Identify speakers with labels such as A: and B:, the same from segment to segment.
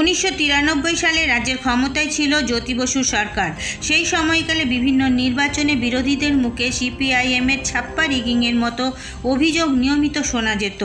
A: 1993 সালে রাজ্যের ক্ষমতায় ছিল জ্যোতি বসুর সরকার। সেই সময়কালে বিভিন্ন নির্বাচনে বিরোধীদের মুখে সিপিআইএমের ছাপ্পা রিগিংয়ের মতো অভিযোগ নিয়মিত শোনা যেত।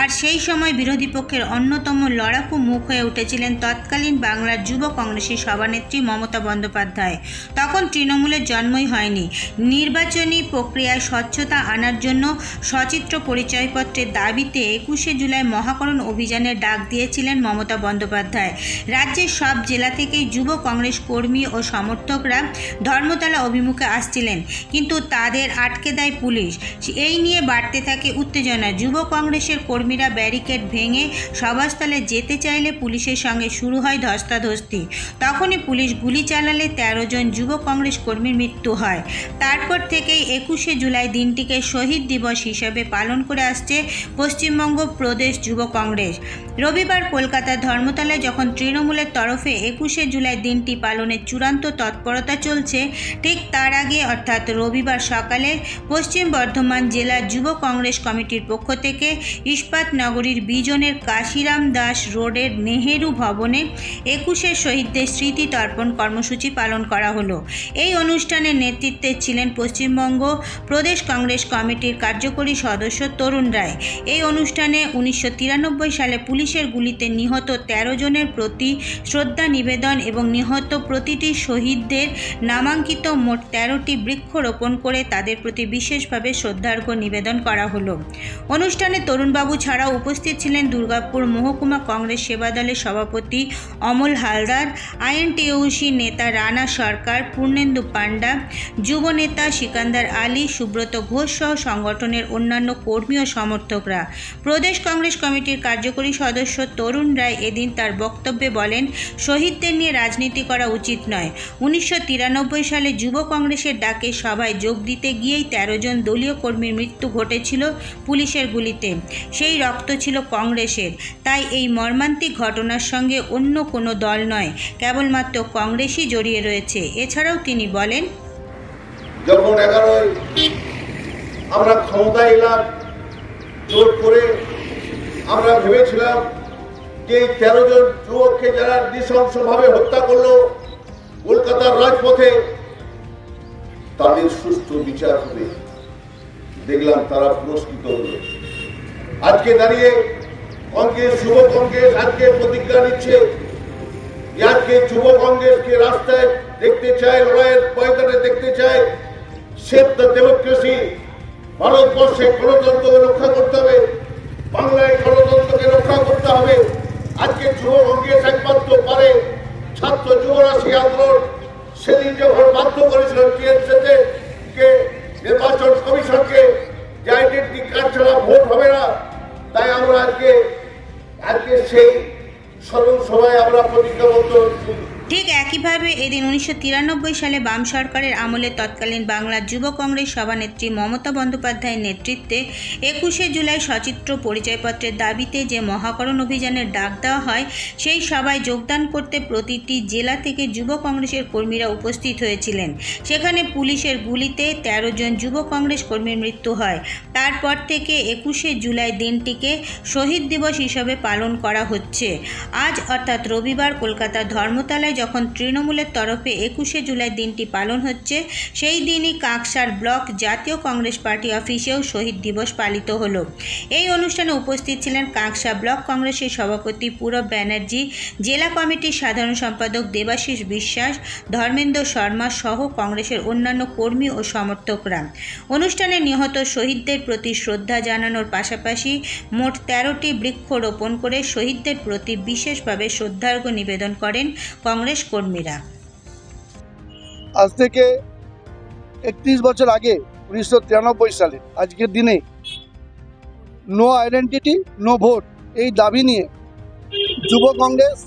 A: আর সেই সময় বিরোধী পক্ষের অন্যতম লড়াকু মুখ হয়ে উঠেছিলেন তৎকালীন বাংলার যুব কংগ্রেসের সভানেত্রী মমতা বন্দ্যোপাধ্যায়। তখন তৃণমূলের জন্মই হয়নি। নির্বাচনী প্রক্রিয়ায় স্বচ্ছতা আনার জন্য সচিত্র পরিচয়পত্রের দাবিতে 21শে জুলাই মহাকরণ অভিযানের ডাক দিয়েছিলেন মমতা বন্দ্যোপাধ্যায়। রাজ্যের সব জেলা থেকেই যুব কংগ্রেস কর্মী ও সমর্থকরা ধর্মতলা অভিমুখে আসছিলেন, কিন্তু তাদের আটকে দেয় পুলিশ। এই নিয়ে বাড়তে থাকে উত্তেজনা। যুব কংগ্রেসের কর্মীরা ব্যারিকেড ভেঙে সভাস্থলে যেতে চাইলে পুলিশের সঙ্গে শুরু হয় ধস্তাধস্তি। তখনই পুলিশ গুলি চালালে 13 জন যুব কংগ্রেস কর্মীর মৃত্যু হয়। তারপর থেকেই 21শে জুলাই দিনটিকে শহীদ দিবস হিসেবে পালন করে আসছে পশ্চিমবঙ্গ প্রদেশ যুব কংগ্রেস। রবিবার কলকাতার ধর্মতলায় যখন তৃণমূলের তরফে 21শে জুলাই দিনটি পালনের চূড়ান্ত তৎপরতা চলছে, ঠিক তার আগে অর্থাৎ রবিবার সকালে পশ্চিম বর্ধমান জেলা যুব কংগ্রেস কমিটির পক্ষ থেকে ইস্পাত নগরীর বিজনের কাশিরাম দাস রোডের নেহেরু ভবনে 21শে শহীদদের স্মৃতি তর্পণ কর্মসূচি পালন করা হলো। এই অনুষ্ঠানের নেতৃত্বে ছিলেন পশ্চিমবঙ্গ প্রদেশ কংগ্রেস কমিটির কার্যকরী সদস্য তরুণ রায়। এই অনুষ্ঠানে 1993 সালে পুলিশের গুলিতে নিহত 13 জনের প্রতি শ্রদ্ধা নিবেদন এবং নিহত প্রতিটি শহীদদের নামাঙ্কিত মোট 13টি বৃক্ষ রোপণ করে তাদের প্রতি বিশেষভাবে শ্রদ্ধার্ঘ্য নিবেদন করা হলো। অনুষ্ঠানে তরুণবাবু ছাড়াও উপস্থিত ছিলেন দুর্গাপুর মহকুমা কংগ্রেস সেবা দলের সভাপতি অমল হালদার, আইএনটিইউসি নেতা রানা সরকার, পূর্ণেন্দু পান্ডা, যুব নেতা সিকান্দার আলী, সুব্রত ঘোষ সহ সংগঠনের অন্যান্য কর্মী ও সমর্থকরা। প্রদেশ কংগ্রেস কমিটির কার্যকরী সদস্য তরুণ রায় এদিন তার বক্তব্যে বলেন, শহীদদের নিয়ে রাজনীতি করা উচিত নয়। 1993 সালে যুব কংগ্রেসের ডাকে সভায় যোগ দিতে গিয়েই 13 জন দলীয় কর্মীর মৃত্যু ঘটেছিল পুলিশের গুলিতে। সেই রক্ত ছিল কংগ্রেসের। তাই এই মর্মান্তিক ঘটনার সঙ্গে অন্য কোনো দল নয়, কেবলমাত্র কংগ্রেসই জড়িয়ে রয়েছে। এছাড়াও তিনি বলেন,
B: যখন 11ই আমরা ক্ষমতায় এলাম জোর করে, আমরা ভেবেছিলাম যে 13 জন যুবককে যারা নৃশংসভাবে হত্যা করলো কলকাতার রাজপথে, তাদের সুষ্ঠু বিচার হবে। দেখলাম তারা পুরস্কৃত হল। আজকে দাঁড়িয়ে কংগ্রেস, যুব কংগ্রেস আজকে প্রতিজ্ঞা নিচ্ছে যে আজকে যুব কংগ্রেসকে রাস্তায় দেখতে চায়, লড়াইয়ের ময়দানে দেখতে চায়। Save the democracy. ভারতবর্ষে গণতন্ত্রকে রক্ষা করতে হবে, বাংলায় গণতন্ত্রকে রক্ষা করতে হবে। আজকে যুব কংগ্রেস একমাত্র পারে। ছাত্র যুবরা সেই আন্দোলন সেদিন যখন বাধ্য করেছিল টিএমসিকে, নির্বাচন কমিশনকে, যে আইডেন্টি কার্ড ছাড়া ভোট হবে না, তাই আমরা আজকে সেই স্মরণ সভায় আমরা প্রতিজ্ঞাবদ্ধ হচ্ছি।
A: ঠিক একইভাবে এদিন 1993 সালে বাম সরকারের আমলে তৎকালীন বাংলার যুব কংগ্রেস সভানেত্রী মমতা বন্দ্যোপাধ্যায়ের নেতৃত্বে 21শে জুলাই সচিত্র পরিচয়পত্রের দাবিতে যে মহাকরণ অভিযানের ডাক দেওয়া হয়, সেই সভায় যোগদান করতে প্রতিটি জেলা থেকে যুব কংগ্রেসের কর্মীরা উপস্থিত হয়েছিলেন। সেখানে পুলিশের গুলিতে 13 জন যুব কংগ্রেস কর্মীর মৃত্যু হয়। তারপর থেকে 21শে জুলাই দিনটিকে শহীদ দিবস হিসাবে পালন করা হচ্ছে। আজ অর্থাৎ রবিবার কলকাতার ধর্মতলায় যখন তৃণমূলের তরফে 21শে জুলাই দিনটি পালন হচ্ছে, সেই দিনই কাঁকসার ব্লক জাতীয় কংগ্রেস পার্টি অফিসেও শহীদ দিবস পালিত হলো। এই অনুষ্ঠানে উপস্থিত ছিলেন কাঁকসা ব্লক কংগ্রেসের সভাপতি পূরব ব্যানার্জি, জেলা কমিটির সাধারণ সম্পাদক দেবাশিস বিশ্বাস, ধর্মেন্দ্র শর্মা সহ কংগ্রেসের অন্যান্য কর্মী ও সমর্থকরা। অনুষ্ঠানে নিহত শহীদদের প্রতি শ্রদ্ধা জানানোর পাশাপাশি মোট 13টি বৃক্ষ রোপণ করে শহীদদের প্রতি বিশেষভাবে শ্রদ্ধার্ঘ্য নিবেদন করেন কংগ্রেস কর্মীরা।
C: আজ থেকে 31 বছর আগে 1993 সালে আজকের দিনে নো আইডেন্টিটি নো ভোট এই দাবি নিয়ে যুব কংগ্রেস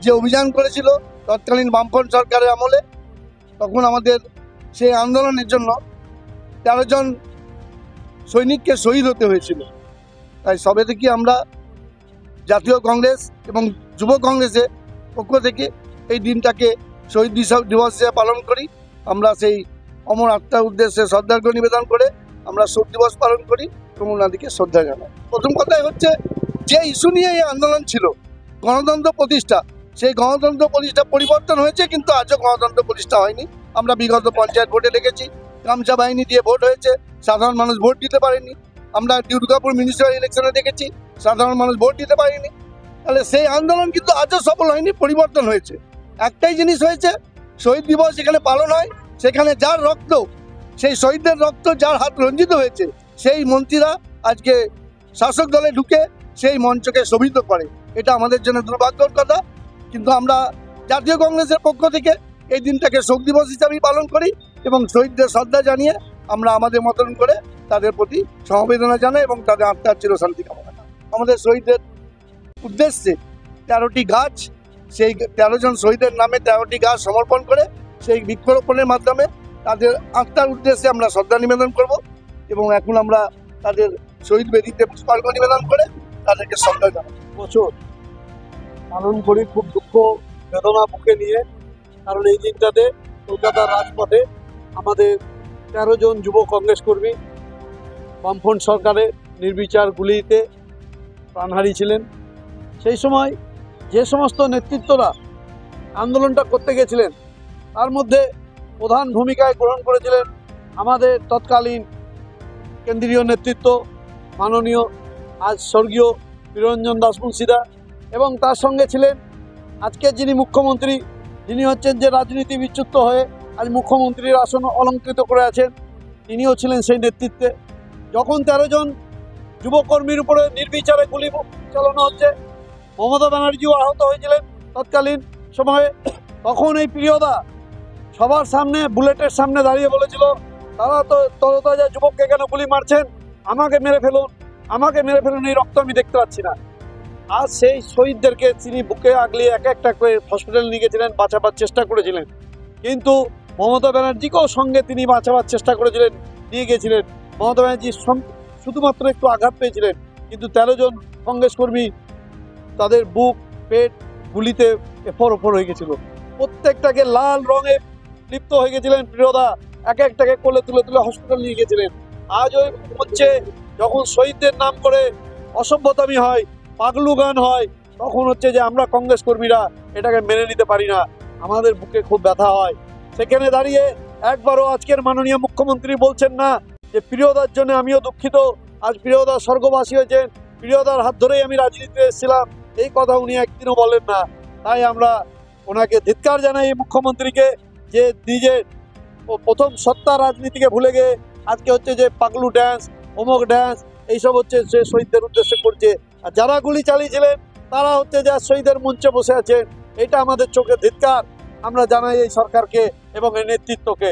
C: যে অভিযান করেছিল তৎকালীন বামফ্রন্ট সরকারের আমলে, তখন আমাদের সেই আন্দোলনের জন্য 13 জন সৈনিককে শহীদ হতে হয়েছিল। তাই সবে থেকে আমরা জাতীয় কংগ্রেস এবং যুব কংগ্রেসের পক্ষ থেকে এই দিনটাকে শহীদ দিবস হিসেবে পালন করি। আমরা সেই অমর আত্মার উদ্দেশ্যে শ্রদ্ধার্ঘ্য নিবেদন করে আমরা শোক দিবস পালন করি এবং ওনাদেরকে শ্রদ্ধা জানাই। প্রথম কথাই হচ্ছে যে ইস্যু নিয়ে এই আন্দোলন ছিল, গণতন্ত্র প্রতিষ্ঠা, সেই গণতন্ত্র প্রতিষ্ঠা পরিবর্তন হয়েছে, কিন্তু আজও গণতন্ত্র প্রতিষ্ঠা হয়নি। আমরা বিগত পঞ্চায়েত ভোটে দেখেছি গামছা বাহিনী দিয়ে ভোট হয়েছে, সাধারণ মানুষ ভোট দিতে পারেনি। আমরা দুর্গাপুর মিউনিসিপ্যাল ইলেকশনে দেখেছি সাধারণ মানুষ ভোট দিতে পারেনি। তাহলে সেই আন্দোলন কিন্তু আজও সফল হয়নি, পরিবর্তন হয়েছে। একটাই জিনিস হয়েছে, শহীদ দিবস এখানে পালন হয়, সেখানে যার রক্ত, সেই শহীদদের রক্ত যার হাত রঞ্জিত হয়েছে, সেই মন্ত্রীরা আজকে শাসক দলে ঢুকে সেই মঞ্চকে শোভিত করে। এটা আমাদের জন্য দুর্ভাগ্যের কথা। কিন্তু আমরা জাতীয় কংগ্রেসের পক্ষ থেকে এই দিনটাকে শোক দিবস হিসাবেই পালন করি এবং শহীদদের শ্রদ্ধা জানিয়ে আমরা আমাদের মতন করে তাদের প্রতি সমবেদনা জানাই এবং তাদের আত্মার চিরশান্তি কামনা করি। আমাদের শহীদদের উদ্দেশ্যে 13টি গাছ, সেই 13 জন শহীদের নামে 13টি গাছ সমর্পণ করে সেই বৃক্ষরোপণের মাধ্যমে তাদের আত্মার উদ্দেশ্যে আমরা শ্রদ্ধা নিবেদন করব এবং এখন আমরা তাদের শহীদ বেদিতে পুষ্পার্ঘ্য নিবেদন করে তাদেরকে শ্রদ্ধা জানাবো।
D: বছর পালন করি খুব দুঃখ বেদনা বুকে নিয়ে, কারণ এই দিনটাতে কলকাতার রাজপথে আমাদের 13 জন যুব কংগ্রেস কর্মী বামফ্রন্ট সরকারের নির্বিচার গুলিতে প্রাণ হারিয়েছিলেন। সেই সময় যে সমস্ত নেতৃত্বরা আন্দোলনটা করতে গেছিলেন তার মধ্যে প্রধান ভূমিকায় গ্রহণ করেছিলেন আমাদের তৎকালীন কেন্দ্রীয় নেতৃত্ব মাননীয় আজ স্বর্গীয় নিরঞ্জন দাস মুন্সিদা, এবং তার সঙ্গে ছিলেন আজকে যিনি মুখ্যমন্ত্রী, যিনি হচ্ছেন যে রাজনীতি বিচ্যুত হয়ে আজ মুখ্যমন্ত্রীর আসন অলঙ্কৃত করে আছেন, তিনিও ছিলেন সেই নেতৃত্বে। যখন 13 জন যুবকর্মীর উপরে নির্বিচারে গুলি চালানো হচ্ছে, মমতা ব্যানার্জিও আহত হয়েছিলেন তৎকালীন সময়ে, তখন এই প্রিয়দা সবার সামনে বুলেটের সামনে দাঁড়িয়ে বলেছিল, তারা তো তরতাজা যুবককে কেন গুলি মারছেন, আমাকে মেরে ফেলুন, আমাকে মেরে ফেলুন, এই রক্ত আমি দেখতে পাচ্ছি না। আজ সেই শহীদদেরকে তিনি বুকে আগলিয়ে এক একটা করে হসপিটাল নিয়ে গেছিলেন, বাঁচাবার চেষ্টা করেছিলেন, কিন্তু মমতা ব্যানার্জিকেও সঙ্গে তিনি বাঁচাবার চেষ্টা করেছিলেন, নিয়ে গেছিলেন। মমতা ব্যানার্জি শুধুমাত্র একটু আঘাত পেয়েছিলেন, কিন্তু 13 জন কংগ্রেস কর্মী তাদের বুক পেট গুলিতে এফর ওপর হয়ে গেছিল, প্রত্যেকটাকে লাল রঙে লিপ্ত হয়ে গেছিলেন প্রিয়দা, এক একটাকে কোলে তুলে তুলে হসপিটাল নিয়ে গেছিলেন। আজ ওই হচ্ছে যখন শহীদদের নাম করে অসভ্যতামি হয়, পাগলু গান হয়, তখন হচ্ছে যে আমরা কংগ্রেস কর্মীরা এটাকে মেনে নিতে পারি না, আমাদের বুকে খুব ব্যথা হয়। সেখানে দাঁড়িয়ে একবারও আজকের মাননীয় মুখ্যমন্ত্রী বলছেন না যে প্রিয়দার জন্য আমিও দুঃখিত, আজ প্রিয়দা স্বর্গবাসী হয়েছেন, প্রিয়দার হাত ধরেই আমি রাজনীতিতে এসেছিলাম, এই কথা উনি একদিনও বলেন না। তাই আমরা ওনাকে ধিক্কার জানাই এই মুখ্যমন্ত্রীকে, যে নিজের প্রথম সত্তা রাজনীতিকে ভুলে গিয়ে আজকে হচ্ছে যে পাগলু ড্যান্স, অমুক ড্যান্স, এইসব হচ্ছে সে শহীদদের উদ্দেশ্যে করছে। আর যারা গুলি চালিয়েছিলেন তারা হচ্ছে যে শহীদের মঞ্চে বসে আছেন। এটা আমাদের চোখে ধিক্কার, আমরা জানাই এই সরকারকে এবং এই নেতৃত্বকে।